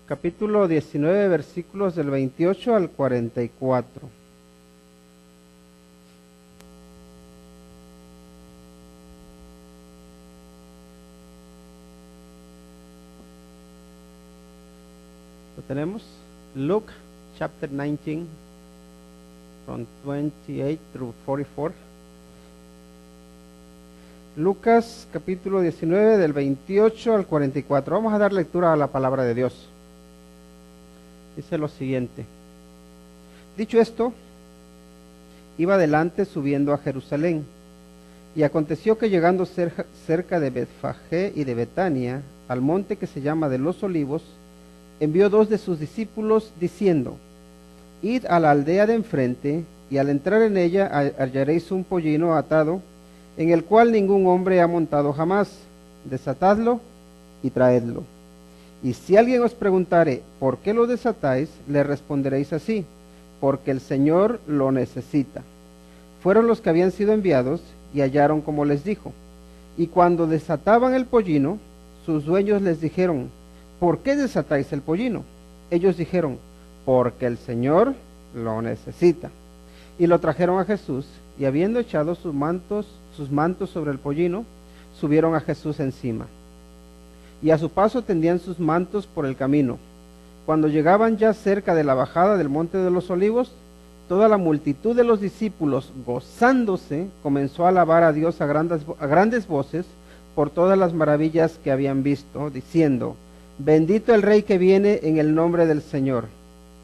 capítulo 19, versículos del 28 al 44. ¿Lo tenemos? Luke chapter 19, from 28 through 44. Lucas capítulo 19 del 28 al 44. Vamos a dar lectura a la palabra de Dios. Dice lo siguiente: dicho esto, iba adelante subiendo a Jerusalén, y aconteció que llegando cerca de Betfagé y de Betania, al monte que se llama de los Olivos, envió dos de sus discípulos diciendo: id a la aldea de enfrente, y al entrar en ella hallaréis un pollino atado, en el cual ningún hombre ha montado jamás. Desatadlo y traedlo. Y si alguien os preguntare, ¿por qué lo desatáis?, le responderéis así: porque el Señor lo necesita. Fueron los que habían sido enviados, y hallaron como les dijo. Y cuando desataban el pollino, sus dueños les dijeron: ¿por qué desatáis el pollino? Ellos dijeron: porque el Señor lo necesita. Y lo trajeron a Jesús, y habiendo echado sus mantos sobre el pollino, subieron a Jesús encima. Y a su paso tendían sus mantos por el camino. Cuando llegaban ya cerca de la bajada del monte de los Olivos, toda la multitud de los discípulos, gozándose, comenzó a alabar a Dios a grandes voces por todas las maravillas que habían visto, diciendo: bendito el Rey que viene en el nombre del Señor,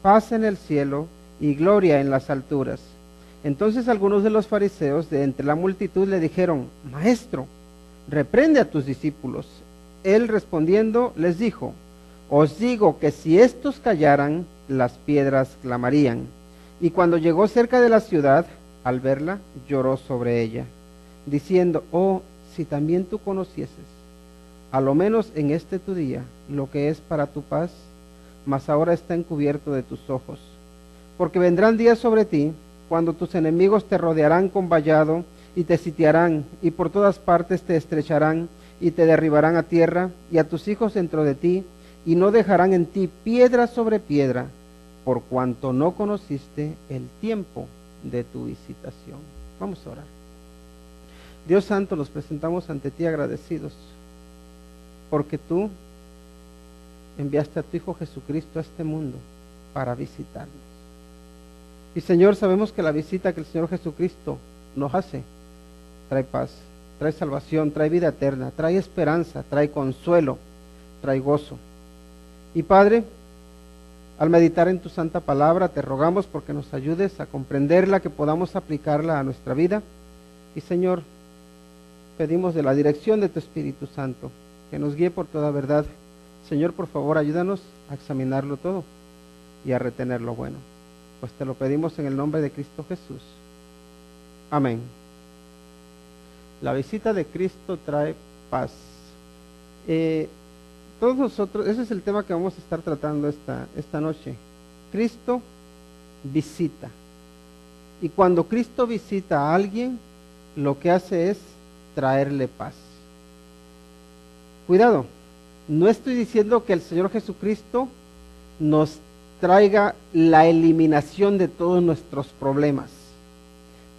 paz en el cielo y gloria en las alturas. Entonces algunos de los fariseos de entre la multitud le dijeron: Maestro, reprende a tus discípulos. Él respondiendo les dijo: os digo que si estos callaran, las piedras clamarían. Y cuando llegó cerca de la ciudad, al verla, lloró sobre ella, diciendo: oh, si también tú conocieses, a lo menos en este tu día, lo que es para tu paz, mas ahora está encubierto de tus ojos. Porque vendrán días sobre ti, cuando tus enemigos te rodearán con vallado, y te sitiarán, y por todas partes te estrecharán, y te derribarán a tierra, y a tus hijos dentro de ti, y no dejarán en ti piedra sobre piedra, por cuanto no conociste el tiempo de tu visitación. Vamos a orar. Dios Santo, nos presentamos ante ti agradecidos, porque tú enviaste a tu Hijo Jesucristo a este mundo para visitarnos. Y Señor, sabemos que la visita que el Señor Jesucristo nos hace trae paz, trae salvación, trae vida eterna, trae esperanza, trae consuelo, trae gozo. Y Padre, al meditar en tu santa palabra, te rogamos porque nos ayudes a comprenderla, que podamos aplicarla a nuestra vida. Y Señor, pedimos de la dirección de tu Espíritu Santo, que nos guíe por toda verdad. Señor, por favor, ayúdanos a examinarlo todo y a retener lo bueno. Pues te lo pedimos en el nombre de Cristo Jesús. Amén. La visita de Cristo trae paz. Todos nosotros, ese es el tema que vamos a estar tratando esta noche. Cristo visita. Y cuando Cristo visita a alguien, lo que hace es traerle paz. Cuidado, no estoy diciendo que el Señor Jesucristo nos traiga la eliminación de todos nuestros problemas,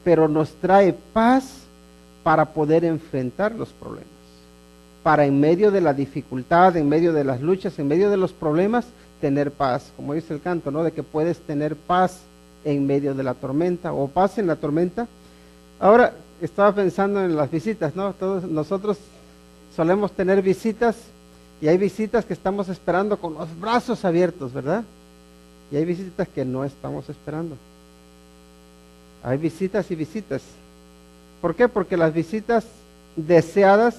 pero nos trae paz para poder enfrentar los problemas, para en medio de la dificultad, en medio de las luchas, en medio de los problemas, tener paz, como dice el canto, ¿no? De que puedes tener paz en medio de la tormenta, o paz en la tormenta. Ahora estaba pensando en las visitas, ¿no? Todos nosotros solemos tener visitas, y hay visitas que estamos esperando con los brazos abiertos, ¿verdad? Y hay visitas que no estamos esperando. Hay visitas y visitas. ¿Por qué? Porque las visitas deseadas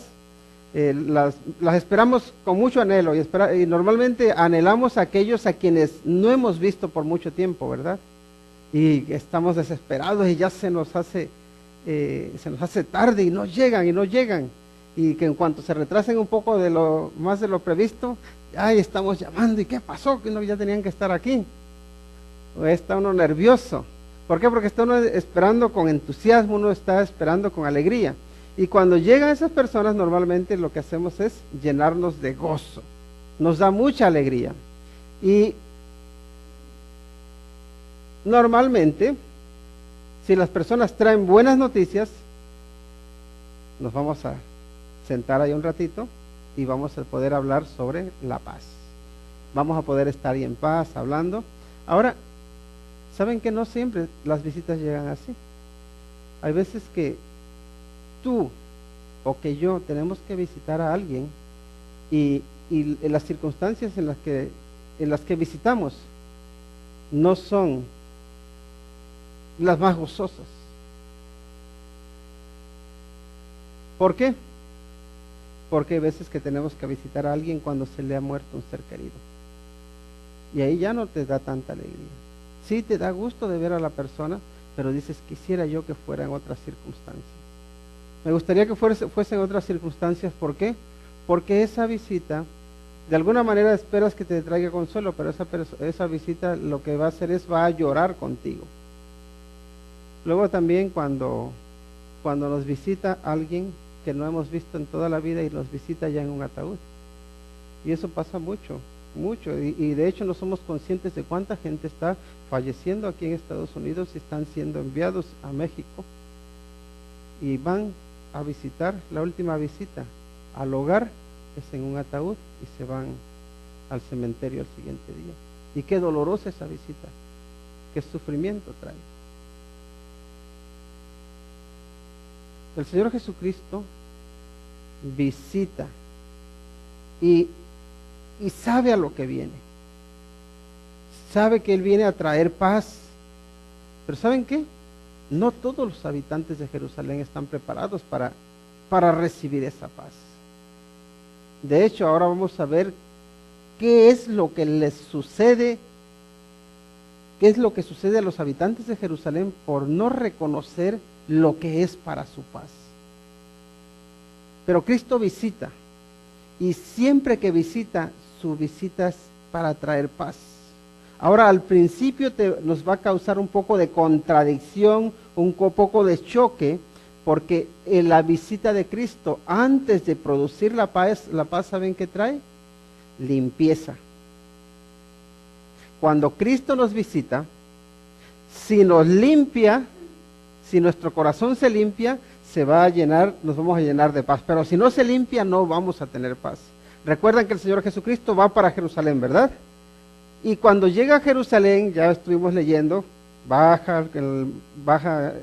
las esperamos con mucho anhelo, y normalmente anhelamos a aquellos a quienes no hemos visto por mucho tiempo, ¿verdad? Y estamos desesperados y ya se nos hace tarde y no llegan. Y que en cuanto se retrasen un poco más de lo previsto, ay, estamos llamando, ¿y qué pasó? Que no, ya tenían que estar aquí. O está uno nervioso. ¿Por qué? Porque está uno esperando con entusiasmo, uno está esperando con alegría. Y cuando llegan esas personas, normalmente lo que hacemos es llenarnos de gozo. Nos da mucha alegría. Y normalmente, si las personas traen buenas noticias, nos vamos a sentar ahí un ratito y vamos a poder hablar sobre la paz. Vamos a poder estar ahí en paz hablando. Ahora, ¿saben que no siempre las visitas llegan así? Hay veces que tú o que yo tenemos que visitar a alguien y las circunstancias en las que visitamos no son las más gozosas. ¿Por qué? Porque hay veces que tenemos que visitar a alguien cuando se le ha muerto un ser querido. Y ahí ya no te da tanta alegría. Sí te da gusto de ver a la persona, pero dices, quisiera yo que fuera en otras circunstancias. Me gustaría que fuese en otras circunstancias. ¿Por qué? Porque esa visita, de alguna manera esperas que te traiga consuelo, pero esa visita lo que va a hacer va a llorar contigo. Luego también cuando nos visita alguien que no hemos visto en toda la vida y nos visita ya en un ataúd. Y eso pasa mucho, y de hecho no somos conscientes de cuánta gente está falleciendo aquí en Estados Unidos y están siendo enviados a México y van a visitar. La última visita al hogar es en un ataúd y se van al cementerio al siguiente día. Y qué dolorosa esa visita, qué sufrimiento trae. El Señor Jesucristo visita y sabe a lo que viene. Sabe que Él viene a traer paz. Pero ¿saben qué? No todos los habitantes de Jerusalén están preparados para recibir esa paz. De hecho, ahora vamos a ver qué es lo que les sucede, qué es lo que sucede a los habitantes de Jerusalén por no reconocer lo que es para su paz. Pero Cristo visita, y siempre que visita, su visita es para traer paz. Ahora, al principio nos va a causar un poco de contradicción, un poco de choque, porque en la visita de Cristo, antes de producir la paz, ¿saben qué trae? Limpieza. Cuando Cristo nos visita, si nos limpia, si nuestro corazón se limpia, nos vamos a llenar de paz. Pero si no se limpia, no vamos a tener paz. Recuerdan que el Señor Jesucristo va para Jerusalén, ¿verdad? Y cuando llega a Jerusalén, ya estuvimos leyendo, baja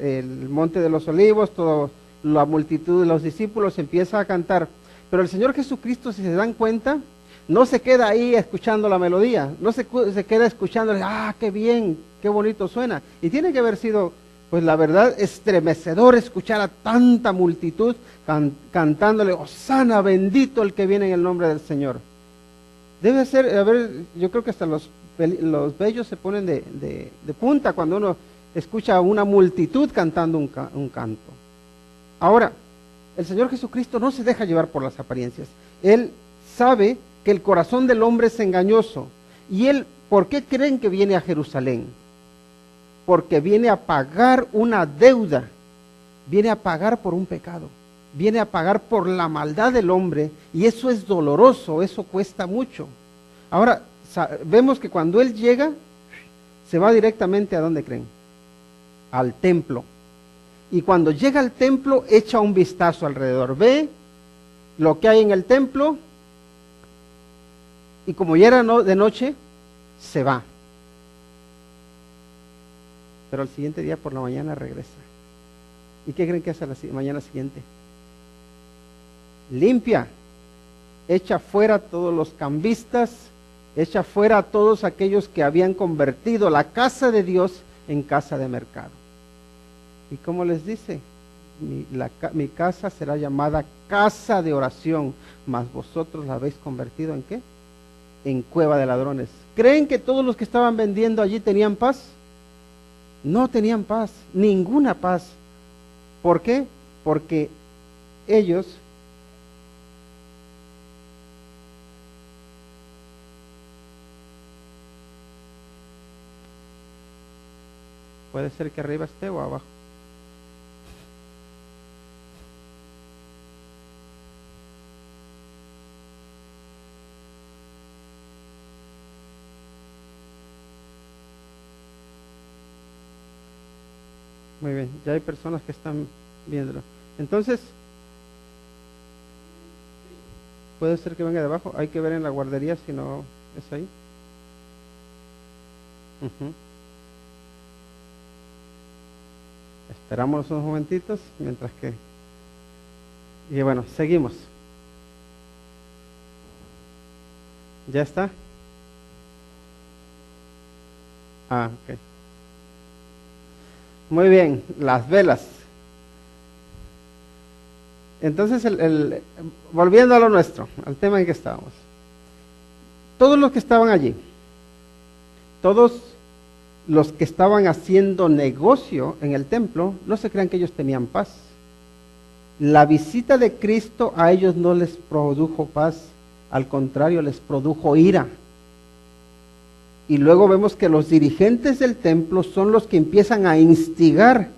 el monte de los olivos, toda la multitud de los discípulos empieza a cantar. Pero el Señor Jesucristo, si se dan cuenta, no se queda ahí escuchando la melodía, no se queda escuchando, qué bien, qué bonito suena. Y tiene que haber sido, pues la verdad, estremecedor escuchar a tanta multitud cantándole, Hosana, bendito el que viene en el nombre del Señor. Debe ser, yo creo que hasta los vellos se ponen de punta cuando uno escucha a una multitud cantando un canto. Ahora, el Señor Jesucristo no se deja llevar por las apariencias. Él sabe que el corazón del hombre es engañoso. Y Él, ¿por qué creen que viene a Jerusalén? Porque viene a pagar una deuda, viene a pagar por un pecado, viene a pagar por la maldad del hombre, y eso es doloroso, eso cuesta mucho. Ahora, vemos que cuando Él llega, se va directamente ¿a dónde creen? Al templo. Y cuando llega al templo, echa un vistazo alrededor, ve lo que hay en el templo, y como ya era de noche, se va. Pero al siguiente día por la mañana regresa. ¿Y qué creen que hace la mañana siguiente? Limpia, echa fuera todos los cambistas, echa fuera a todos aquellos que habían convertido la casa de Dios en casa de mercado. ¿Y cómo les dice? Mi casa será llamada casa de oración, mas vosotros la habéis convertido ¿en qué? En cueva de ladrones. ¿Creen que todos los que estaban vendiendo allí tenían paz? No tenían paz, ninguna paz. ¿Por qué? Porque ellos puede ser que arriba esté o abajo. Muy bien, ya hay personas que están viéndolo. Entonces, puede ser que venga de abajo. Hay que ver en la guardería si no es ahí. Esperamos unos momentitos mientras que... Y bueno, seguimos. ¿Ya está? Ok. Muy bien, las velas. Entonces, volviendo a lo nuestro, al tema en que estábamos. Todos los que estaban allí, todos los que estaban haciendo negocio en el templo, no se crean que ellos tenían paz. La visita de Cristo a ellos no les produjo paz, al contrario, les produjo ira. Y luego vemos que los dirigentes del templo son los que empiezan a instigar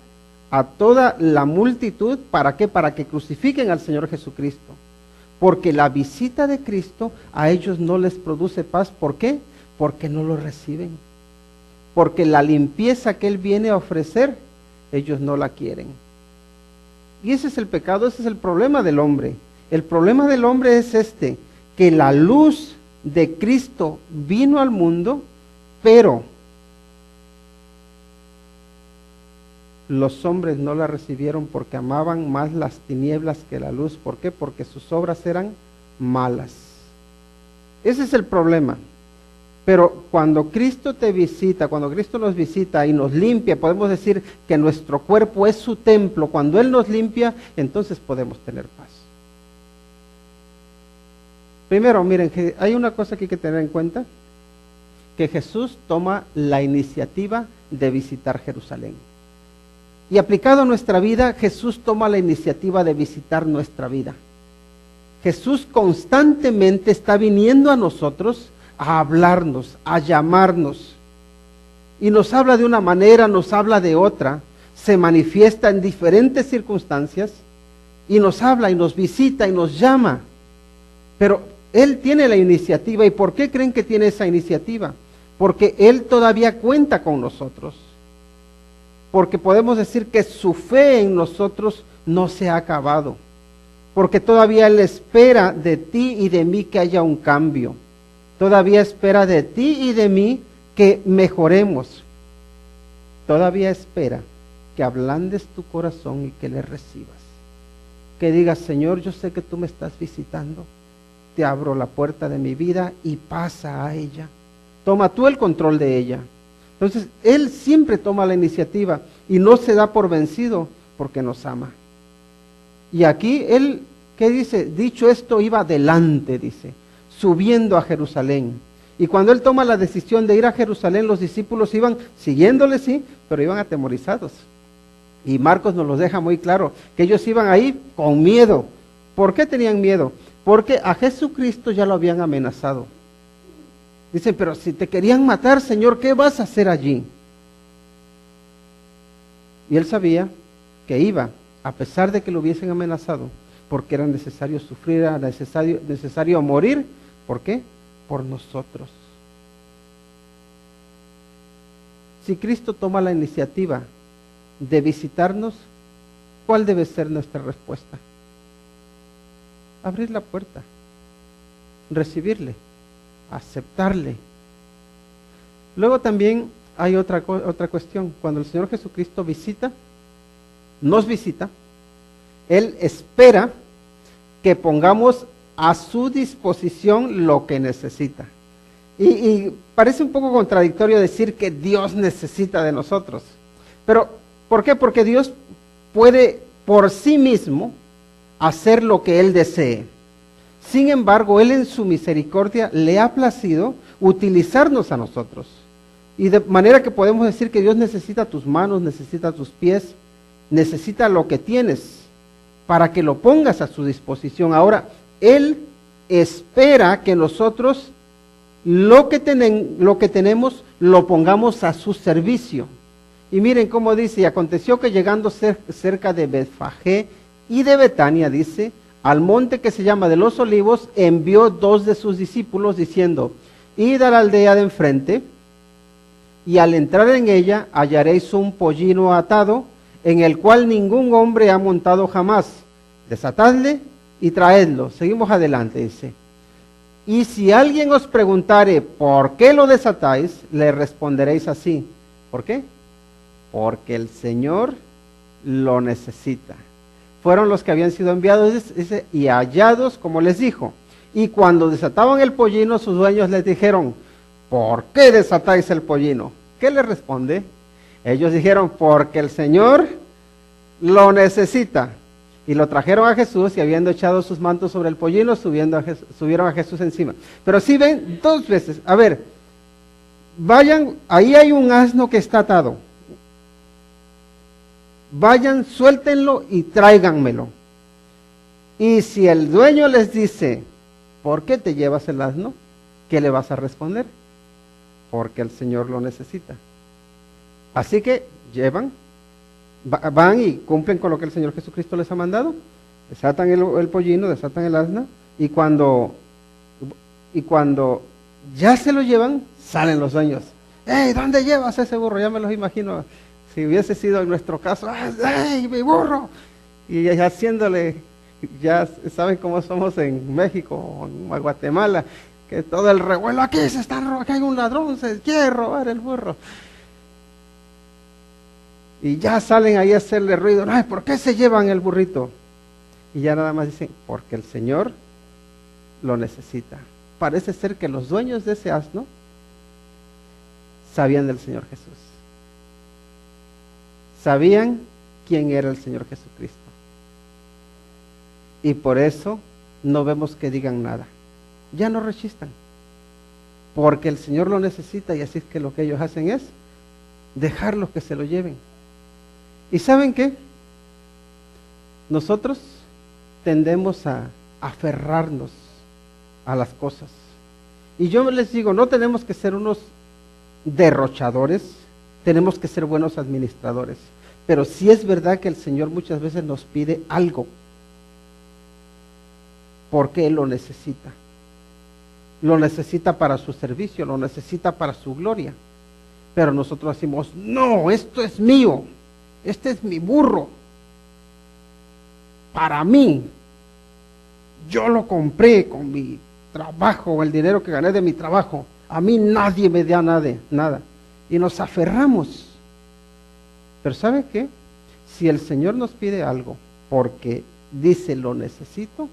a toda la multitud. ¿Para qué? Para que crucifiquen al Señor Jesucristo. Porque la visita de Cristo a ellos no les produce paz. ¿Por qué? Porque no lo reciben. Porque la limpieza que Él viene a ofrecer, ellos no la quieren. Y ese es el pecado, ese es el problema del hombre. El problema del hombre es que la luz de Cristo vino al mundo, pero los hombres no la recibieron porque amaban más las tinieblas que la luz. ¿Por qué? Porque sus obras eran malas. Ese es el problema. Pero cuando Cristo te visita, cuando Cristo nos visita y nos limpia, podemos decir que nuestro cuerpo es su templo. Cuando Él nos limpia, entonces podemos tener paz. Primero, miren, que hay una cosa que hay que tener en cuenta, que Jesús toma la iniciativa de visitar Jerusalén. Y aplicado a nuestra vida, Jesús toma la iniciativa de visitar nuestra vida. Jesús constantemente está viniendo a nosotros a hablarnos, a llamarnos. Y nos habla de una manera, nos habla de otra, se manifiesta en diferentes circunstancias y nos habla y nos visita y nos llama. Pero Él tiene la iniciativa. ¿Y por qué creen que tiene esa iniciativa? Porque Él todavía cuenta con nosotros. Porque podemos decir que su fe en nosotros no se ha acabado. Porque todavía Él espera de ti y de mí que haya un cambio. Todavía espera de ti y de mí que mejoremos. Todavía espera que ablandes tu corazón y que le recibas. Que digas, Señor, yo sé que tú me estás visitando. Te abro la puerta de mi vida y pasa a ella. Toma tú el control de ella. Entonces, Él siempre toma la iniciativa y no se da por vencido porque nos ama. Y aquí Él, ¿qué dice? Dicho esto, iba adelante, dice, subiendo a Jerusalén. Y cuando Él toma la decisión de ir a Jerusalén, los discípulos iban siguiéndole, sí, pero iban atemorizados. Y Marcos nos lo deja muy claro, que ellos iban ahí con miedo. ¿Por qué tenían miedo? Porque a Jesucristo ya lo habían amenazado. Dicen, pero si te querían matar, Señor, ¿qué vas a hacer allí? Y Él sabía que iba, a pesar de que lo hubiesen amenazado, porque era necesario sufrir, era necesario morir. ¿Por qué? Por nosotros. Si Cristo toma la iniciativa de visitarnos, ¿cuál debe ser nuestra respuesta? Abrir la puerta, recibirle, aceptarle. Luego también hay otra cuestión. Cuando el Señor Jesucristo nos visita, Él espera que pongamos a su disposición lo que necesita. Y parece un poco contradictorio decir que Dios necesita de nosotros. Pero, ¿por qué? Porque Dios puede por sí mismo hacer lo que Él desee. Sin embargo, Él en su misericordia le ha placido utilizarnos a nosotros. Y de manera que podemos decir que Dios necesita tus manos, necesita tus pies, necesita lo que tienes para que lo pongas a su disposición. Ahora, Él espera que nosotros lo que tenemos lo pongamos a su servicio. Y miren cómo dice, y aconteció que llegando cerca de Betfagé y de Betania, dice, al monte que se llama de los Olivos, envió 2 de sus discípulos diciendo, id a la aldea de enfrente, y al entrar en ella hallaréis un pollino atado, en el cual ningún hombre ha montado jamás. Desatadle y traedlo. Seguimos adelante, dice. Y si alguien os preguntare, ¿por qué lo desatáis? Le responderéis así. ¿Por qué? Porque el Señor lo necesita. Fueron los que habían sido enviados, dice, y hallados, como les dijo. Y cuando desataban el pollino, sus dueños les dijeron, ¿por qué desatáis el pollino? ¿Qué le responde? Ellos dijeron, porque el Señor lo necesita. Y lo trajeron a Jesús, y habiendo echado sus mantos sobre el pollino, subieron a Jesús encima. Pero si ven, 2 veces, a ver, vayan, ahí hay un asno que está atado. Vayan, suéltenlo y tráiganmelo. Y si el dueño les dice, ¿por qué te llevas el asno? ¿Qué le vas a responder? Porque el Señor lo necesita. Así que van y cumplen con lo que el Señor Jesucristo les ha mandado. Desatan el pollino, desatan el asna, y cuando ya se lo llevan, salen los dueños. ¡Ey, ¿dónde llevas ese burro? Ya me los imagino. Si hubiese sido en nuestro caso, ¡ay, mi burro! Y haciéndole, ya saben cómo somos en México o en Guatemala, que todo el revuelo, aquí hay un ladrón, se quiere robar el burro. Y ya salen ahí a hacerle ruido, ¡ay, ¿por qué se llevan el burrito? Y ya nada más dicen, porque el Señor lo necesita. Parece ser que los dueños de ese asno sabían del Señor Jesús. Sabían quién era el Señor Jesucristo. Y por eso no vemos que digan nada. Ya no rechistan. Porque el Señor lo necesita, y así es que lo que ellos hacen es dejarlos que se lo lleven. ¿Y saben qué? Nosotros tendemos a aferrarnos a las cosas. Y yo les digo, no tenemos que ser unos derrochadores, tenemos que ser buenos administradores. Pero sí es verdad que el Señor muchas veces nos pide algo, porque Él lo necesita. Lo necesita para su servicio, lo necesita para su gloria. Pero nosotros decimos, no, esto es mío, este es mi burro, para mí, yo lo compré con mi trabajo, o el dinero que gané de mi trabajo, a mí nadie me da nada. Y nos aferramos. Pero ¿sabe qué? Si el Señor nos pide algo porque dice lo necesito,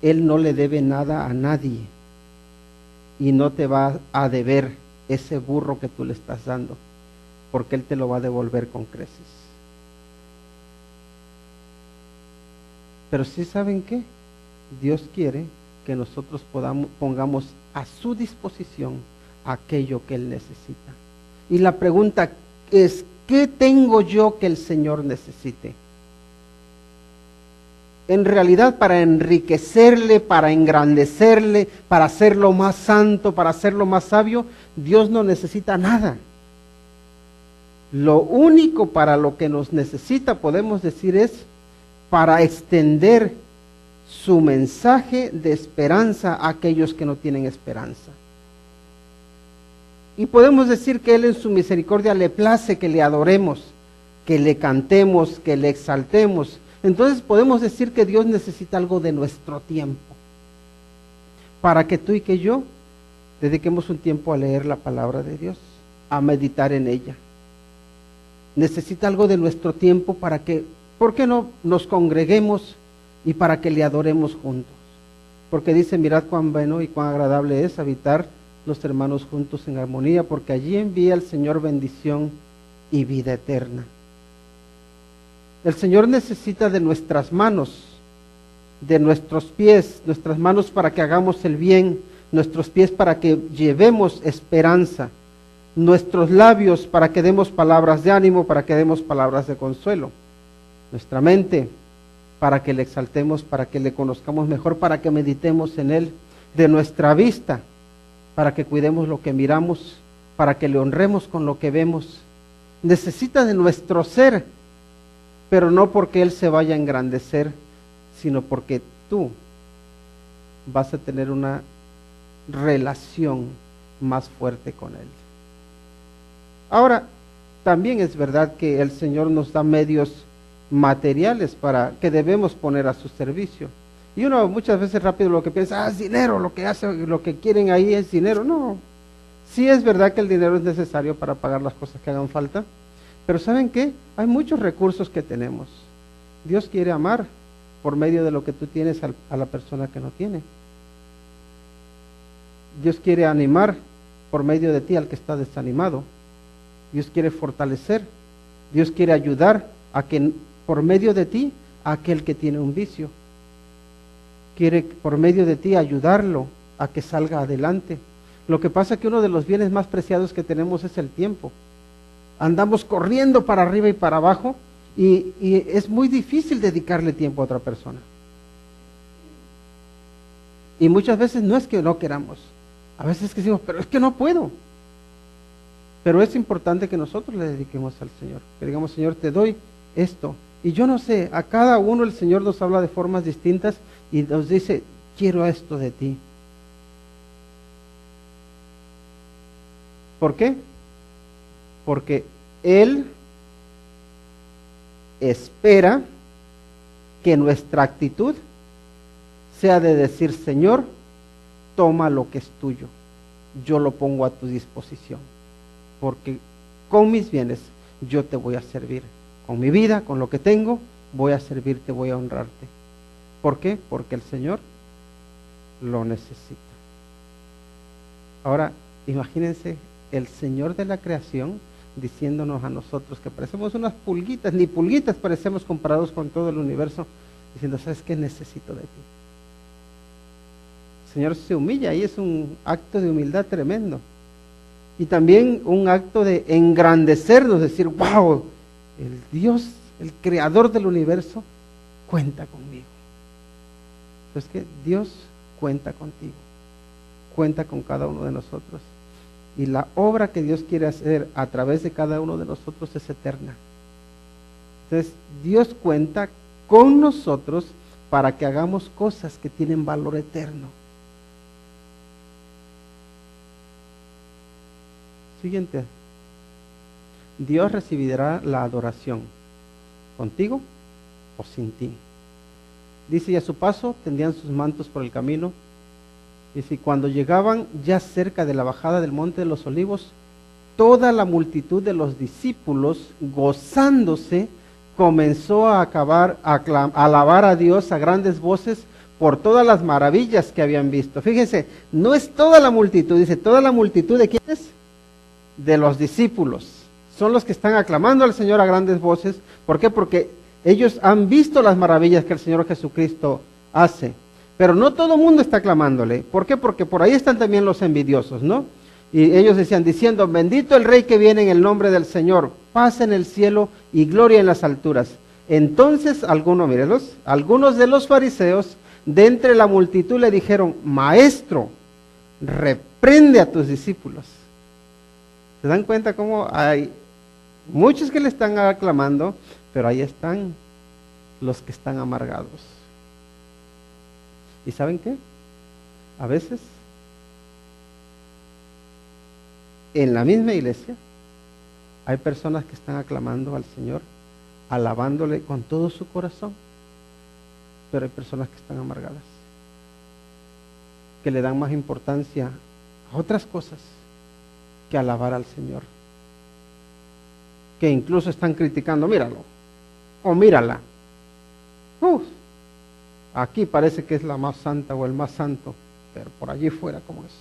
Él no le debe nada a nadie, y no te va a deber ese burro que tú le estás dando, porque Él te lo va a devolver con creces. Pero sí, ¿saben qué? Dios quiere que nosotros pongamos a su disposición aquello que Él necesita. Y la pregunta es, ¿qué tengo yo que el Señor necesite? En realidad, para enriquecerle, para engrandecerle, para hacerlo más santo, para hacerlo más sabio, Dios no necesita nada. Lo único para lo que nos necesita, podemos decir, es para extender su mensaje de esperanza a aquellos que no tienen esperanza. Y podemos decir que Él en su misericordia le place que le adoremos, que le cantemos, que le exaltemos. Entonces podemos decir que Dios necesita algo de nuestro tiempo, para que tú y que yo dediquemos un tiempo a leer la palabra de Dios, a meditar en ella. Necesita algo de nuestro tiempo para que, ¿por qué no nos congreguemos y para que le adoremos juntos? Porque dice, mirad cuán bueno y cuán agradable es habitar los hermanos juntos en armonía, porque allí envía el Señor bendición y vida eterna. El Señor necesita de nuestras manos, de nuestros pies, nuestras manos para que hagamos el bien, nuestros pies para que llevemos esperanza, nuestros labios para que demos palabras de ánimo, para que demos palabras de consuelo, nuestra mente para que le exaltemos, para que le conozcamos mejor, para que meditemos en Él, de nuestra vista para que cuidemos lo que miramos, para que le honremos con lo que vemos. Necesita de nuestro ser, pero no porque Él se vaya a engrandecer, sino porque tú vas a tener una relación más fuerte con Él. Ahora, también es verdad que el Señor nos da medios materiales para que debemos poner a su servicio. Y uno muchas veces rápido lo que piensa, es dinero, lo que hace, lo que quieren ahí es dinero. No, sí es verdad que el dinero es necesario para pagar las cosas que hagan falta, pero ¿saben qué? Hay muchos recursos que tenemos. Dios quiere amar por medio de lo que tú tienes a la persona que no tiene. Dios quiere animar por medio de ti al que está desanimado. Dios quiere fortalecer. Dios quiere ayudar a que por medio de ti a aquel que tiene un vicio. Quiere por medio de ti ayudarlo a que salga adelante. Lo que pasa es que uno de los bienes más preciados que tenemos es el tiempo. Andamos corriendo para arriba y para abajo y es muy difícil dedicarle tiempo a otra persona. Y muchas veces no es que no queramos, a veces es que decimos, pero es que no puedo. Pero es importante que nosotros le dediquemos al Señor, que digamos, Señor, te doy esto. Y yo no sé, a cada uno el Señor nos habla de formas distintas y nos dice, quiero esto de ti. ¿Por qué? Porque Él espera que nuestra actitud sea de decir, Señor, toma lo que es tuyo, yo lo pongo a tu disposición, porque con mis bienes yo te voy a servir, con mi vida, con lo que tengo, voy a servirte, voy a honrarte. ¿Por qué? Porque el Señor lo necesita. Ahora, imagínense el Señor de la creación diciéndonos a nosotros que parecemos unas pulguitas, ni pulguitas parecemos comparados con todo el universo, diciendo, ¿sabes qué? Necesito de ti. El Señor se humilla y es un acto de humildad tremendo. Y también un acto de engrandecernos, decir, wow, el Dios, el creador del universo, cuenta conmigo. Entonces que Dios cuenta contigo, cuenta con cada uno de nosotros. Y la obra que Dios quiere hacer a través de cada uno de nosotros es eterna. Entonces, Dios cuenta con nosotros para que hagamos cosas que tienen valor eterno. Siguiente. Dios recibirá la adoración, contigo o sin ti. Dice, y a su paso tendían sus mantos por el camino. Dice, y cuando llegaban ya cerca de la bajada del monte de los olivos, toda la multitud de los discípulos, gozándose, comenzó a alabar a Dios a grandes voces por todas las maravillas que habían visto. Fíjense, no es toda la multitud, dice, toda la multitud ¿de quiénes? De los discípulos. Son los que están aclamando al Señor a grandes voces. ¿Por qué? Porque ellos han visto las maravillas que el Señor Jesucristo hace. Pero no todo el mundo está clamándole. ¿Por qué? Porque por ahí están también los envidiosos, ¿no? Y ellos decían, diciendo, bendito el Rey que viene en el nombre del Señor, paz en el cielo y gloria en las alturas. Entonces, algunos de los fariseos, de entre la multitud le dijeron, Maestro, reprende a tus discípulos. ¿Se dan cuenta cómo hay muchos que le están aclamando, pero ahí están los que están amargados? ¿Y saben qué? A veces, en la misma iglesia, hay personas que están aclamando al Señor, alabándole con todo su corazón, pero hay personas que están amargadas, que le dan más importancia a otras cosas que alabar al Señor, que incluso están criticando, míralo, o mírala. Aquí parece que es la más santa o el más santo, pero por allí fuera como es.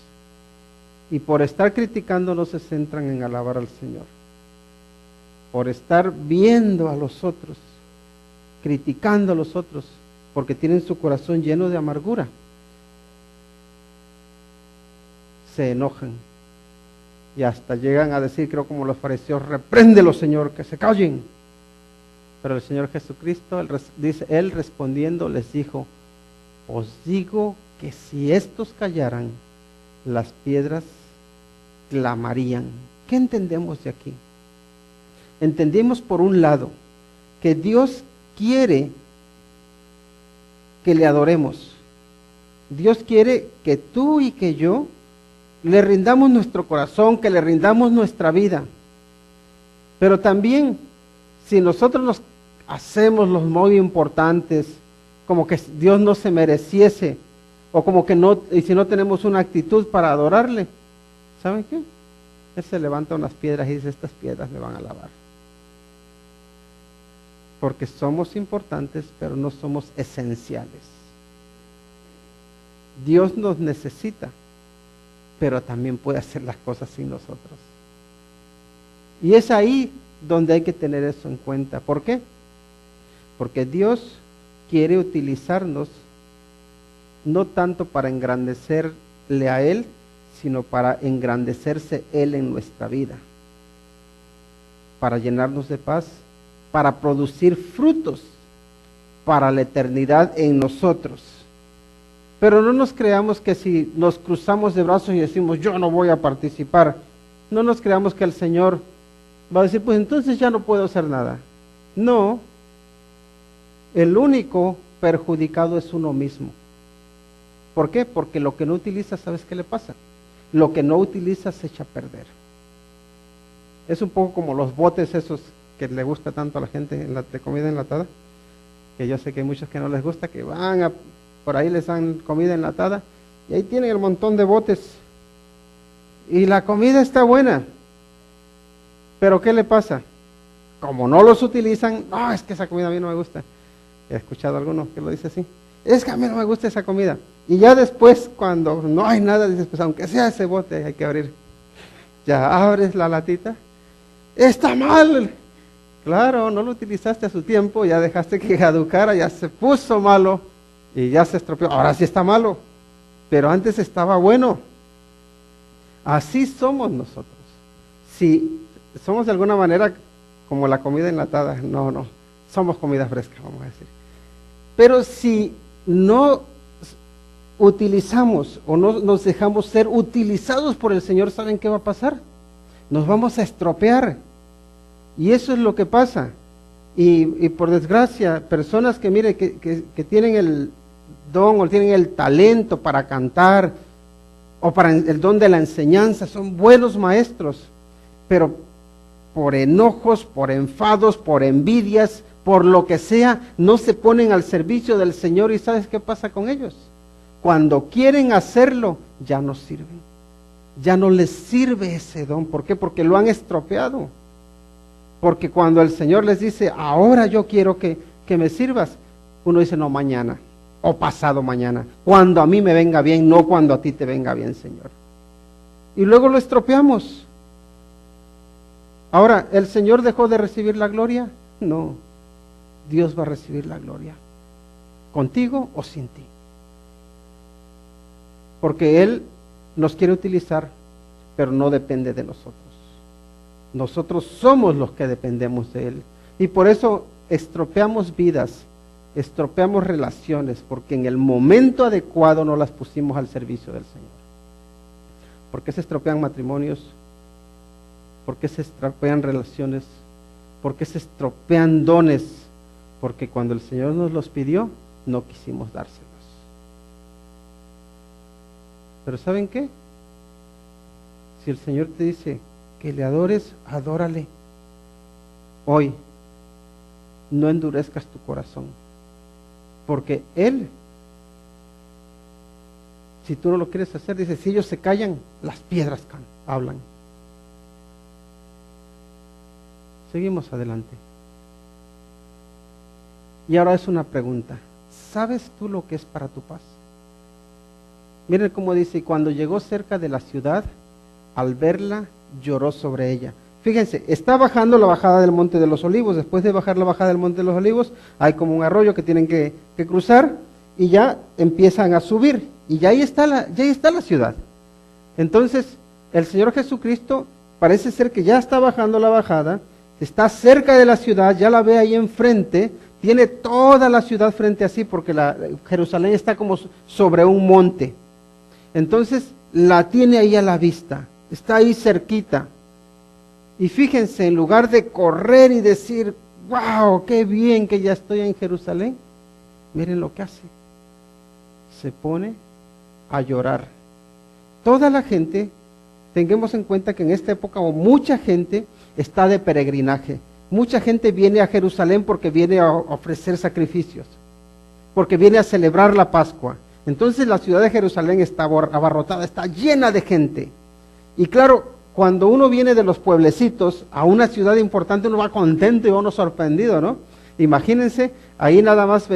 Y por estar criticando no se centran en alabar al Señor. Por estar viendo a los otros, criticando a los otros, porque tienen su corazón lleno de amargura, se enojan. Y hasta llegan a decir, creo como los fariseos, repréndelo, Señor, que se callen. Pero el Señor Jesucristo, Él respondiendo les dijo, os digo que si estos callaran, las piedras clamarían. ¿Qué entendemos de aquí? Entendimos por un lado que Dios quiere que le adoremos. Dios quiere que tú y que yo le rindamos nuestro corazón, que le rindamos nuestra vida. Pero también, si nosotros nos hacemos los muy importantes, como que Dios no se mereciese, o como que no, y si no tenemos una actitud para adorarle, ¿saben qué? Él se levanta unas piedras y dice, estas piedras me van a alabar. Porque somos importantes, pero no somos esenciales. Dios nos necesita, pero también puede hacer las cosas sin nosotros. Y es ahí donde hay que tener eso en cuenta. ¿Por qué? Porque Dios quiere utilizarnos no tanto para engrandecerle a Él, sino para engrandecerse Él en nuestra vida, para llenarnos de paz, para producir frutos para la eternidad en nosotros. Pero no nos creamos que si nos cruzamos de brazos y decimos, yo no voy a participar, no nos creamos que el Señor va a decir, pues entonces ya no puedo hacer nada. No, el único perjudicado es uno mismo. ¿Por qué? Porque lo que no utiliza, ¿sabes qué le pasa? Lo que no utiliza se echa a perder. Es un poco como los botes esos que le gusta tanto a la gente de comida enlatada, que yo sé que hay muchos que no les gusta, que van por ahí les dan comida enlatada, y ahí tienen el montón de botes, y la comida está buena, pero ¿qué le pasa? Como no los utilizan, no, es que esa comida a mí no me gusta. He escuchado a alguno que lo dice así, es que a mí no me gusta esa comida. Y ya después, cuando no hay nada, dices, pues aunque sea ese bote, hay que abrir. Ya abres la latita, está mal. Claro, no lo utilizaste a su tiempo, ya dejaste que caducara, ya se puso malo y ya se estropeó. Ahora sí está malo, pero antes estaba bueno. Así somos nosotros. Si somos de alguna manera como la comida enlatada, no, somos comida fresca, vamos a decir. Pero si no utilizamos o no nos dejamos ser utilizados por el Señor, ¿saben qué va a pasar? Nos vamos a estropear. Y eso es lo que pasa. Y por desgracia, personas que mire que tienen el don o tienen el talento para cantar o para el don de la enseñanza, son buenos maestros, pero por enojos, por enfados, por envidias, por lo que sea, no se ponen al servicio del Señor. ¿Y sabes qué pasa con ellos? Cuando quieren hacerlo, ya no sirven. Ya no les sirve ese don. ¿Por qué? Porque lo han estropeado. Porque cuando el Señor les dice, ahora yo quiero que me sirvas, uno dice, no, mañana o pasado mañana, cuando a mí me venga bien, no cuando a ti te venga bien, Señor. Y luego lo estropeamos. Ahora, ¿el Señor dejó de recibir la gloria? No, Dios va a recibir la gloria, contigo o sin ti. Porque Él nos quiere utilizar, pero no depende de nosotros. Nosotros somos los que dependemos de Él. Y por eso estropeamos vidas, estropeamos relaciones, porque en el momento adecuado no las pusimos al servicio del Señor. ¿Por qué se estropean matrimonios? ¿Por qué se estropean relaciones? ¿Por qué se estropean dones? Porque cuando el Señor nos los pidió, no quisimos dárselos. Pero ¿saben qué? Si el Señor te dice que le adores, adórale. Hoy, no endurezcas tu corazón, porque Él, si tú no lo quieres hacer, dice, si ellos se callan, las piedras hablan. Seguimos adelante. Y ahora es una pregunta, ¿sabes tú lo que es para tu paz? Miren cómo dice, y cuando llegó cerca de la ciudad, al verla, lloró sobre ella. Fíjense, está bajando la bajada del Monte de los Olivos. Después de bajar la bajada del Monte de los Olivos, hay como un arroyo que tienen que cruzar, y ya empiezan a subir, y ya ahí está la ciudad. Entonces, el Señor Jesucristo parece ser que ya está bajando la bajada, está cerca de la ciudad, ya la ve ahí enfrente, tiene toda la ciudad frente a sí, porque Jerusalén está como sobre un monte. Entonces, la tiene ahí a la vista, está ahí cerquita. Y fíjense, en lugar de correr y decir, wow, qué bien que ya estoy en Jerusalén, miren lo que hace. Se pone a llorar. Toda la gente tengamos en cuenta que en esta época mucha gente está de peregrinaje. Mucha gente viene a Jerusalén porque viene a ofrecer sacrificios, porque viene a celebrar la Pascua. Entonces la ciudad de Jerusalén está abarrotada, está llena de gente. Y claro, cuando uno viene de los pueblecitos a una ciudad importante, uno va contento y uno sorprendido, ¿no? Imagínense, ahí nada más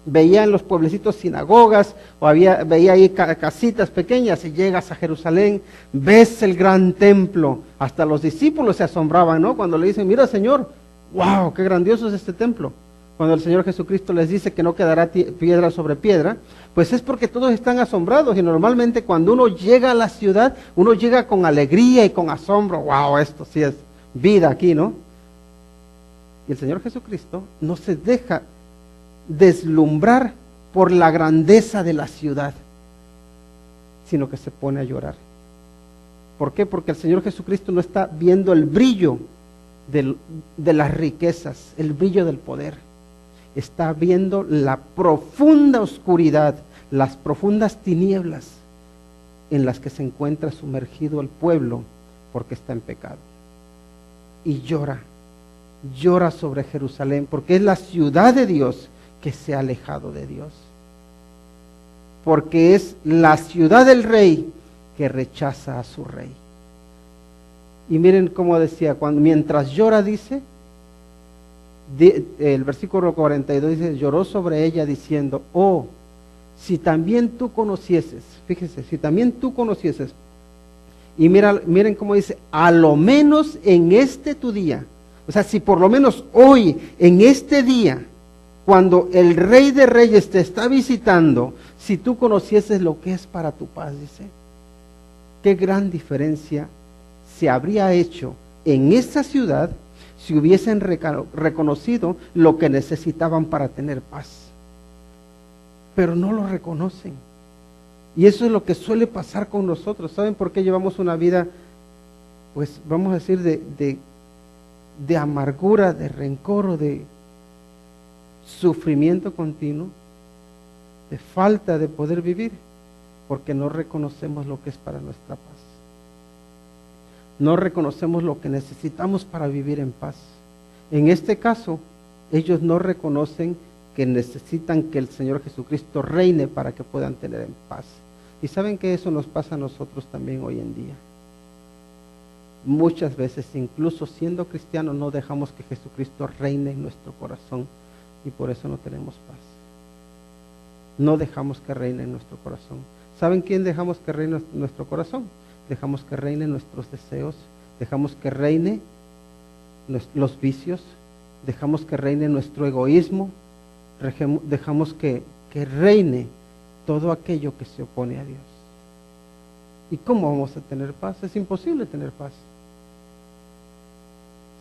veía en los pueblecitos sinagogas, o veía ahí casitas pequeñas, y llegas a Jerusalén, ves el gran templo. Hasta los discípulos se asombraban, ¿no? Cuando le dicen, mira, Señor, wow, qué grandioso es este templo. Cuando el Señor Jesucristo les dice que no quedará piedra sobre piedra, pues es porque todos están asombrados, y normalmente cuando uno llega a la ciudad, uno llega con alegría y con asombro. Wow, esto sí es vida aquí, ¿no? Y el Señor Jesucristo no se deja deslumbrar por la grandeza de la ciudad, sino que se pone a llorar. ¿Por qué? Porque el Señor Jesucristo no está viendo el brillo de las riquezas, el brillo del poder. Está viendo la profunda oscuridad, las profundas tinieblas en las que se encuentra sumergido el pueblo porque está en pecado. Y llora sobre Jerusalén, porque es la ciudad de Dios que se ha alejado de Dios, porque es la ciudad del rey que rechaza a su rey. Y miren cómo decía, mientras llora, dice, el versículo 42 dice, lloró sobre ella diciendo, oh, si también tú conocieses, fíjese, si también tú conocieses, y miren cómo dice, a lo menos en este tu día, o sea, si por lo menos hoy, en este día, cuando el Rey de Reyes te está visitando, si tú conocieses lo que es para tu paz, dice, qué gran diferencia se habría hecho en esa ciudad si hubiesen reconocido lo que necesitaban para tener paz. Pero no lo reconocen. Y eso es lo que suele pasar con nosotros. ¿Saben por qué llevamos una vida, pues vamos a decir, de amargura, de rencor o de sufrimiento continuo, de falta de poder vivir? Porque no reconocemos lo que es para nuestra paz. No reconocemos lo que necesitamos para vivir en paz. En este caso, ellos no reconocen que necesitan que el Señor Jesucristo reine para que puedan tener en paz. Y saben que eso nos pasa a nosotros también hoy en día. Muchas veces, incluso siendo cristianos, no dejamos que Jesucristo reine en nuestro corazón, y por eso no tenemos paz. No dejamos que reine en nuestro corazón. ¿Saben quién dejamos que reine en nuestro corazón? Dejamos que reine nuestros deseos, dejamos que reine los vicios, dejamos que reine nuestro egoísmo, dejamos que reine todo aquello que se opone a Dios. ¿Y cómo vamos a tener paz? Es imposible tener paz.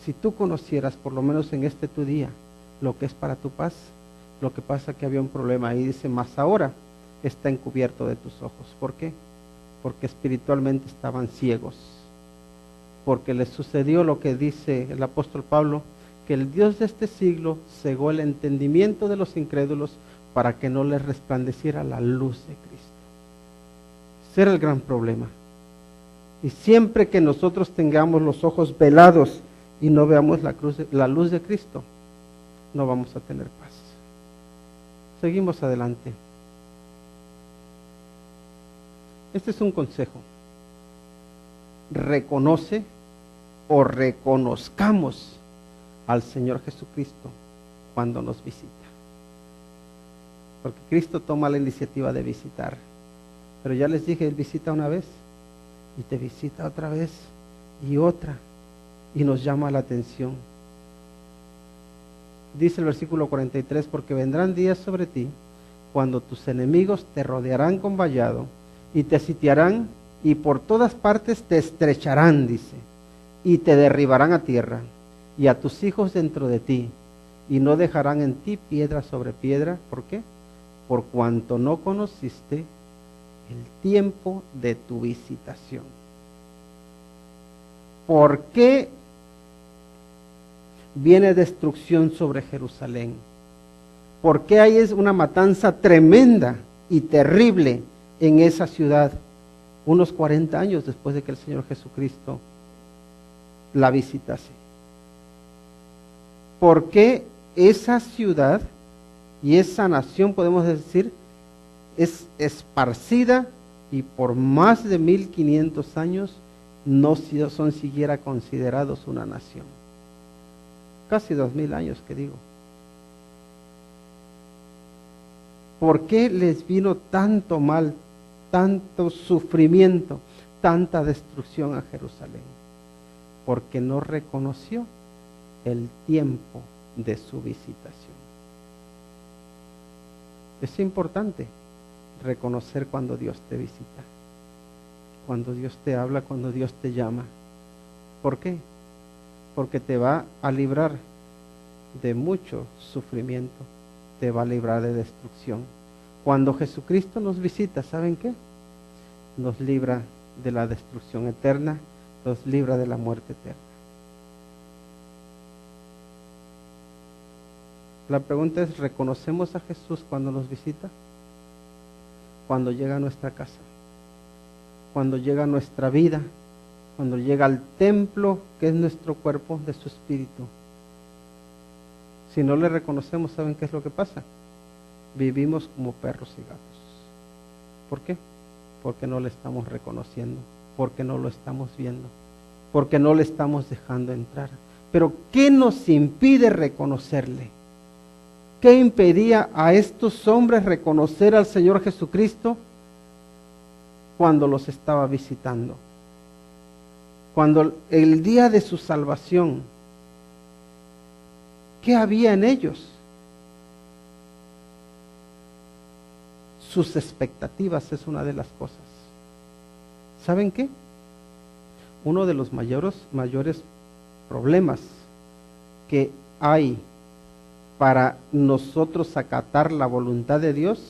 Si tú conocieras, por lo menos en este tu día, lo que es para tu paz, lo que pasa que había un problema ahí, dice, más ahora está encubierto de tus ojos. ¿Por qué? Porque espiritualmente estaban ciegos, porque les sucedió lo que dice el apóstol Pablo, que el Dios de este siglo cegó el entendimiento de los incrédulos para que no les resplandeciera la luz de Cristo. Ese era el gran problema. Y siempre que nosotros tengamos los ojos velados y no veamos la luz de Cristo, no vamos a tener paz. Seguimos adelante. Este es un consejo. Reconoce o reconozcamos al Señor Jesucristo cuando nos visita. Porque Cristo toma la iniciativa de visitar. Pero ya les dije, Él visita una vez y te visita otra vez y otra, y nos llama la atención. Dice el versículo 43, porque vendrán días sobre ti cuando tus enemigos te rodearán con vallado y te sitiarán y por todas partes te estrecharán, dice, y te derribarán a tierra y a tus hijos dentro de ti, y no dejarán en ti piedra sobre piedra. ¿Por qué? Por cuanto no conociste el tiempo de tu visitación. ¿Por qué viene destrucción sobre Jerusalén? ¿Por qué hay una matanza tremenda y terrible en esa ciudad? unos 40 años después de que el Señor Jesucristo la visitase. ¿Por qué esa ciudad y esa nación, podemos decir, es esparcida y por más de 1500 años no son siquiera considerados una nación? Casi 2000 años que digo. ¿Por qué les vino tanto mal, tanto sufrimiento, tanta destrucción a Jerusalén? Porque no reconoció el tiempo de su visitación. Es importante reconocer cuando Dios te visita, cuando Dios te habla, cuando Dios te llama. ¿Por qué? Porque te va a librar de mucho sufrimiento, te va a librar de destrucción. Cuando Jesucristo nos visita, ¿saben qué? Nos libra de la destrucción eterna, nos libra de la muerte eterna. La pregunta es, ¿reconocemos a Jesús cuando nos visita? Cuando llega a nuestra casa, cuando llega a nuestra vida, cuando llega al templo que es nuestro cuerpo de su espíritu. Si no le reconocemos, ¿saben qué es lo que pasa? Vivimos como perros y gatos. ¿Por qué? Porque no le estamos reconociendo, porque no lo estamos viendo, porque no le estamos dejando entrar. Pero ¿qué nos impide reconocerle? ¿Qué impedía a estos hombres reconocer al Señor Jesucristo cuando los estaba visitando? Cuando el día de su salvación, ¿qué había en ellos? Sus expectativas es una de las cosas. ¿Saben qué? Uno de los mayores problemas que hay para nosotros acatar la voluntad de Dios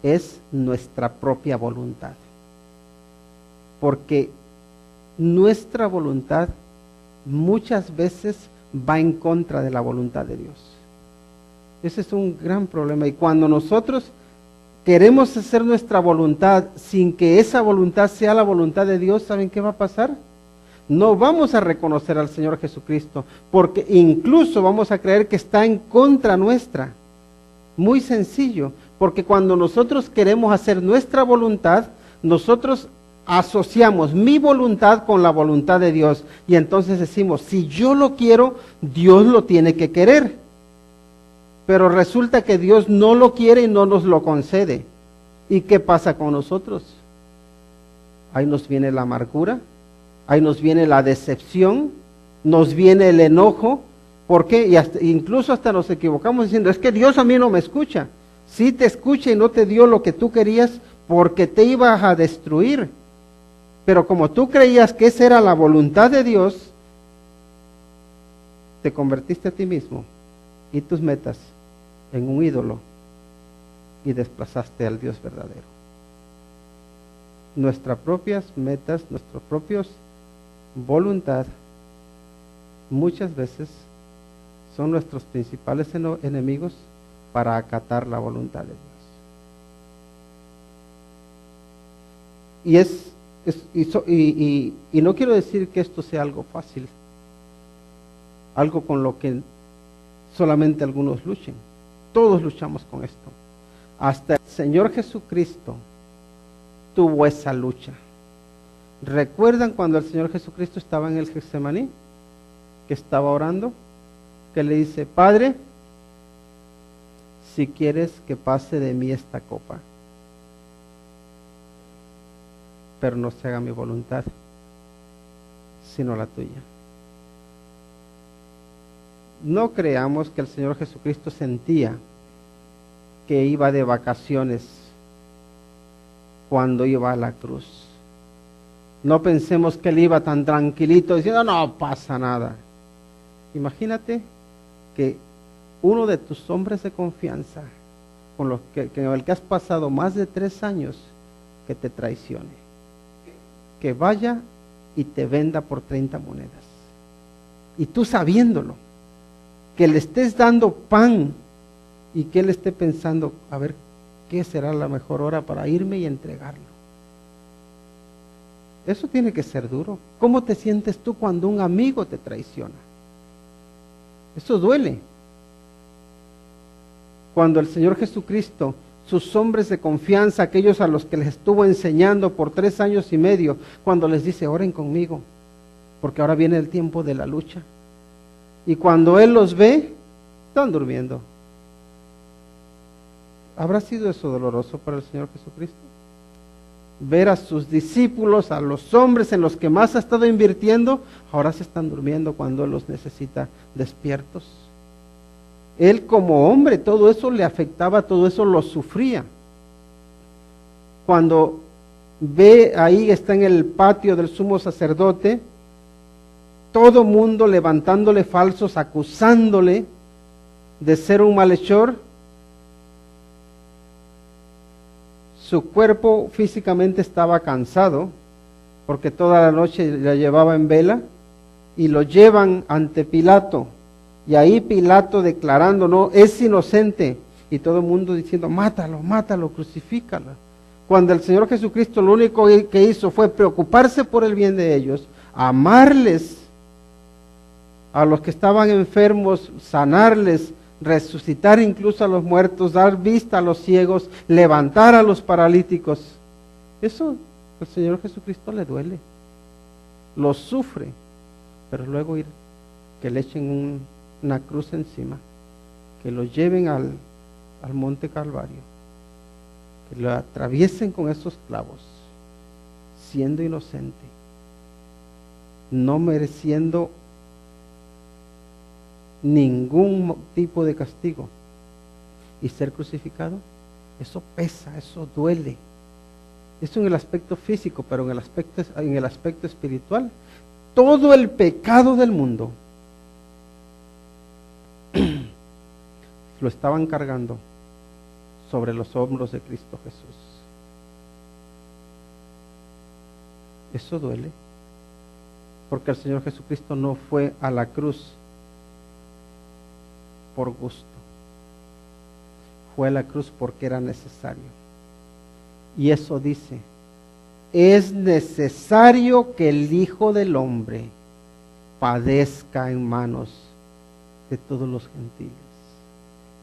es nuestra propia voluntad. Porque nuestra voluntad muchas veces va en contra de la voluntad de Dios. Ese es un gran problema. Y cuando nosotros queremos hacer nuestra voluntad sin que esa voluntad sea la voluntad de Dios, ¿saben qué va a pasar? No vamos a reconocer al Señor Jesucristo, porque incluso vamos a creer que está en contra nuestra. Muy sencillo, porque cuando nosotros queremos hacer nuestra voluntad, nosotros asociamos mi voluntad con la voluntad de Dios, y entonces decimos, si yo lo quiero, Dios lo tiene que querer. Pero resulta que Dios no lo quiere y no nos lo concede. ¿Y qué pasa con nosotros? Ahí nos viene la amargura, ahí nos viene la decepción, nos viene el enojo. ¿Por qué? Y incluso hasta nos equivocamos diciendo, es que Dios a mí no me escucha. Sí te escucha y no te dio lo que tú querías porque te ibas a destruir. Pero como tú creías que esa era la voluntad de Dios, te convertiste a ti mismo y tus metas en un ídolo y desplazaste al Dios verdadero. Nuestras propias metas, nuestros propios voluntad, muchas veces son nuestros principales enemigos para acatar la voluntad de Dios. Y no quiero decir que esto sea algo fácil, algo con lo que solamente algunos luchen. Todos luchamos con esto. Hasta el Señor Jesucristo tuvo esa lucha. ¿Recuerdan cuando el Señor Jesucristo estaba en el Getsemaní? Que estaba orando, que le dice, Padre, si quieres que pase de mí esta copa, pero no se haga mi voluntad, sino la tuya. No creamos que el Señor Jesucristo sentía que iba de vacaciones cuando iba a la cruz. No pensemos que él iba tan tranquilito diciendo, no pasa nada. Imagínate que uno de tus hombres de confianza, con el que has pasado más de 3 años, que te traicione, que vaya y te venda por 30 monedas. Y tú sabiéndolo, que le estés dando pan y que él esté pensando, a ver, ¿qué será la mejor hora para irme y entregarlo? Eso tiene que ser duro. ¿Cómo te sientes tú cuando un amigo te traiciona? Eso duele. Cuando el Señor Jesucristo, sus hombres de confianza, aquellos a los que les estuvo enseñando por 3 años y medio, cuando les dice, oren conmigo, porque ahora viene el tiempo de la lucha. Y cuando Él los ve, están durmiendo. ¿Habrá sido eso doloroso para el Señor Jesucristo? Ver a sus discípulos, a los hombres en los que más ha estado invirtiendo, ahora se están durmiendo cuando Él los necesita despiertos. Él como hombre, todo eso le afectaba, todo eso lo sufría. Cuando ve ahí, está en el patio del sumo sacerdote, todo mundo levantándole falsos, acusándole de ser un malhechor. Su cuerpo físicamente estaba cansado, porque toda la noche la llevaba en vela, y lo llevan ante Pilato. Y ahí Pilato declarando, no, es inocente. Y todo el mundo diciendo, mátalo, mátalo, crucifícalo. Cuando el Señor Jesucristo lo único que hizo fue preocuparse por el bien de ellos, amarles a los que estaban enfermos, sanarles, resucitar incluso a los muertos, dar vista a los ciegos, levantar a los paralíticos. Eso al Señor Jesucristo le duele, lo sufre, pero luego ir, que le echen una cruz encima, que lo lleven al monte Calvario, que lo atraviesen con esos clavos, siendo inocente, no mereciendo ningún tipo de castigo, y ser crucificado, eso pesa, eso duele. Eso en el aspecto físico, pero en el aspecto espiritual, todo el pecado del mundo lo estaban cargando sobre los hombros de Cristo Jesús. Eso duele, porque el Señor Jesucristo no fue a la cruz por gusto, fue a la cruz porque era necesario. Y eso dice, es necesario que el Hijo del Hombre padezca en manos de todos los gentiles.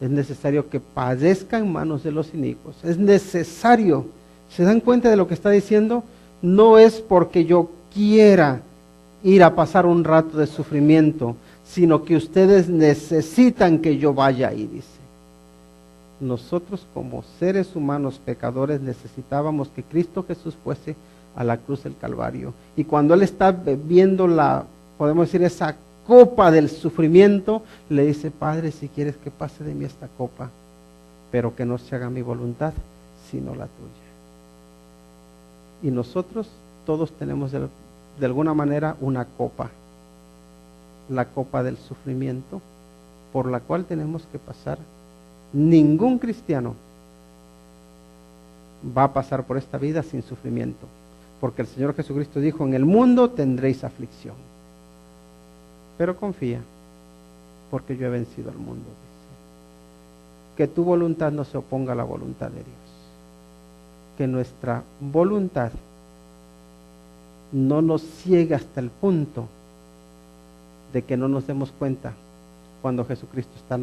Es necesario que padezca en manos de los inicuos. Es necesario. ¿Se dan cuenta de lo que está diciendo? No es porque yo quiera ir a pasar un rato de sufrimiento, sino que ustedes necesitan que yo vaya ahí, dice. Nosotros como seres humanos pecadores necesitábamos que Cristo Jesús fuese a la cruz del Calvario. Y cuando Él está bebiendo podemos decir, esa copa del sufrimiento, le dice, Padre, si quieres que pase de mí esta copa, pero que no se haga mi voluntad, sino la tuya. Y nosotros todos tenemos de alguna manera una copa, la copa del sufrimiento, por la cual tenemos que pasar. Ningún cristiano va a pasar por esta vida sin sufrimiento, porque el Señor Jesucristo dijo, en el mundo tendréis aflicción, pero confía, porque yo he vencido al mundo, dice. Que tu voluntad no se oponga a la voluntad de Dios, que nuestra voluntad no nos ciegue hasta el punto de que no nos demos cuenta cuando Jesucristo está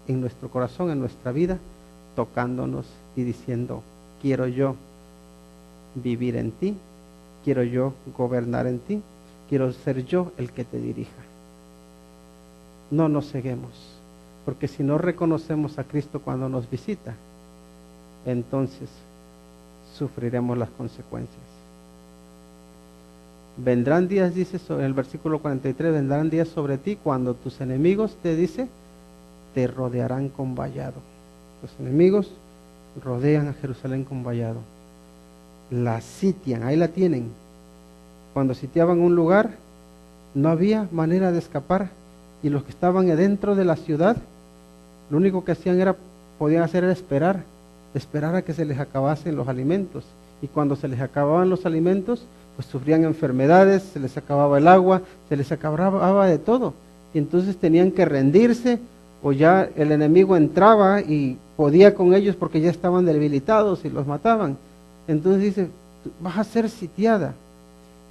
en nuestro corazón, en nuestra vida, tocándonos y diciendo, quiero yo vivir en ti, quiero yo gobernar en ti, quiero ser yo el que te dirija. No nos ceguemos, porque si no reconocemos a Cristo cuando nos visita, entonces sufriremos las consecuencias. Vendrán días, dice en el versículo 43, vendrán días sobre ti cuando tus enemigos, te dice, te rodearán con vallado. Los enemigos rodean a Jerusalén con vallado, la sitian, ahí la tienen. Cuando sitiaban un lugar, no había manera de escapar, y los que estaban dentro de la ciudad, lo único que hacían podían hacer era esperar a que se les acabasen los alimentos, y cuando se les acababan los alimentos, pues sufrían enfermedades, se les acababa el agua, se les acababa de todo, y entonces tenían que rendirse, o ya el enemigo entraba y podía con ellos porque ya estaban debilitados y los mataban. Entonces dice, vas a ser sitiada.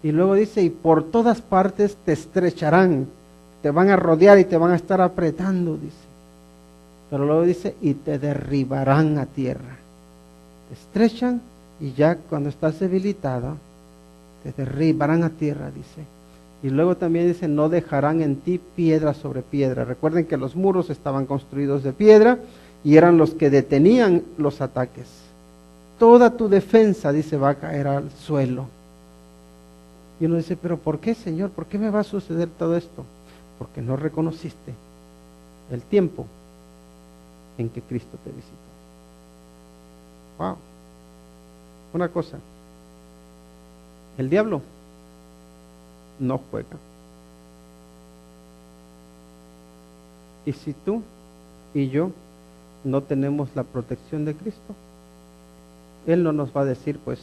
Y luego dice, y por todas partes te estrecharán, te van a rodear y te van a estar apretando, dice. Pero luego dice, y te derribarán a tierra. Te estrechan y ya cuando estás debilitado, te derribarán a tierra, dice. Y luego también dice, no dejarán en ti piedra sobre piedra. Recuerden que los muros estaban construidos de piedra y eran los que detenían los ataques. Toda tu defensa, dice, va a caer al suelo. Y uno dice, pero ¿por qué, Señor? ¿Por qué me va a suceder todo esto? Porque no reconociste el tiempo en que Cristo te visitó. Wow. Una cosa, el diablo no juega. Y si tú y yo no tenemos la protección de Cristo, Él no nos va a decir, pues,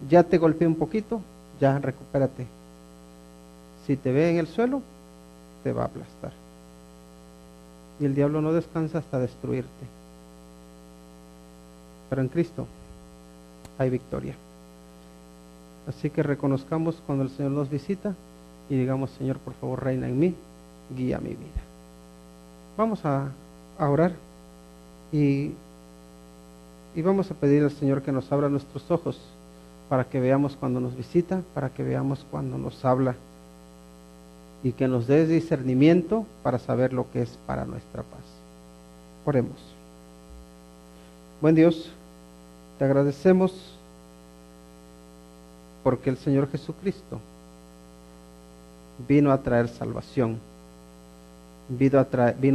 ya te golpeé un poquito, ya recupérate. Si te ve en el suelo, te va a aplastar. Y el diablo no descansa hasta destruirte. Pero en Cristo hay victoria. Así que reconozcamos cuando el Señor nos visita y digamos, Señor, por favor, reina en mí, guía mi vida. Vamos a orar y vamos a pedir al Señor que nos abra nuestros ojos para que veamos cuando nos visita, para que veamos cuando nos habla y que nos dé discernimiento para saber lo que es para nuestra paz. Oremos. Buen Dios, te agradecemos porque el Señor Jesucristo vino a traer salvación, vino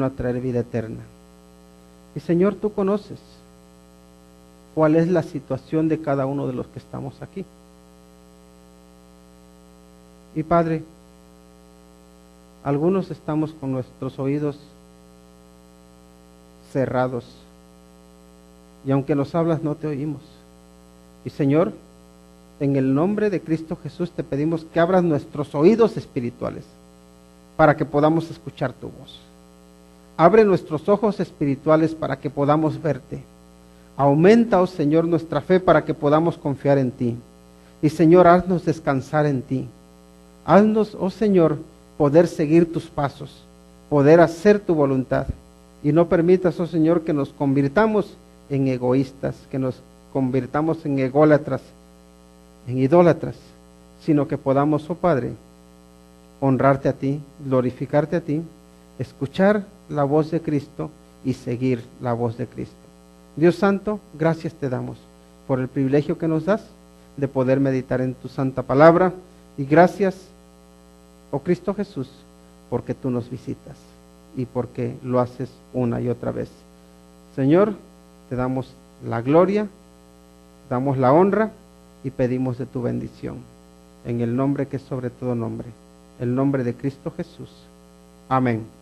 a traer vida eterna. Y Señor, tú conoces cuál es la situación de cada uno de los que estamos aquí. Y Padre, algunos estamos con nuestros oídos cerrados y aunque nos hablas no te oímos. Y Señor, en el nombre de Cristo Jesús te pedimos que abras nuestros oídos espirituales para que podamos escuchar tu voz. Abre nuestros ojos espirituales para que podamos verte. Aumenta, oh Señor, nuestra fe para que podamos confiar en ti. Y Señor, haznos descansar en ti. Haznos, oh Señor, poder seguir tus pasos, poder hacer tu voluntad. Y no permitas, oh Señor, que nos convirtamos en egoístas, que nos convirtamos en ególatras, en idólatras, sino que podamos, oh Padre, honrarte a ti, glorificarte a ti, escuchar la voz de Cristo y seguir la voz de Cristo. Dios Santo, gracias te damos por el privilegio que nos das de poder meditar en tu santa palabra y gracias, oh Cristo Jesús, porque tú nos visitas y porque lo haces una y otra vez. Señor, te damos la gloria, damos la honra y pedimos de tu bendición en el nombre que es sobre todo nombre, el nombre de Cristo Jesús. Amén.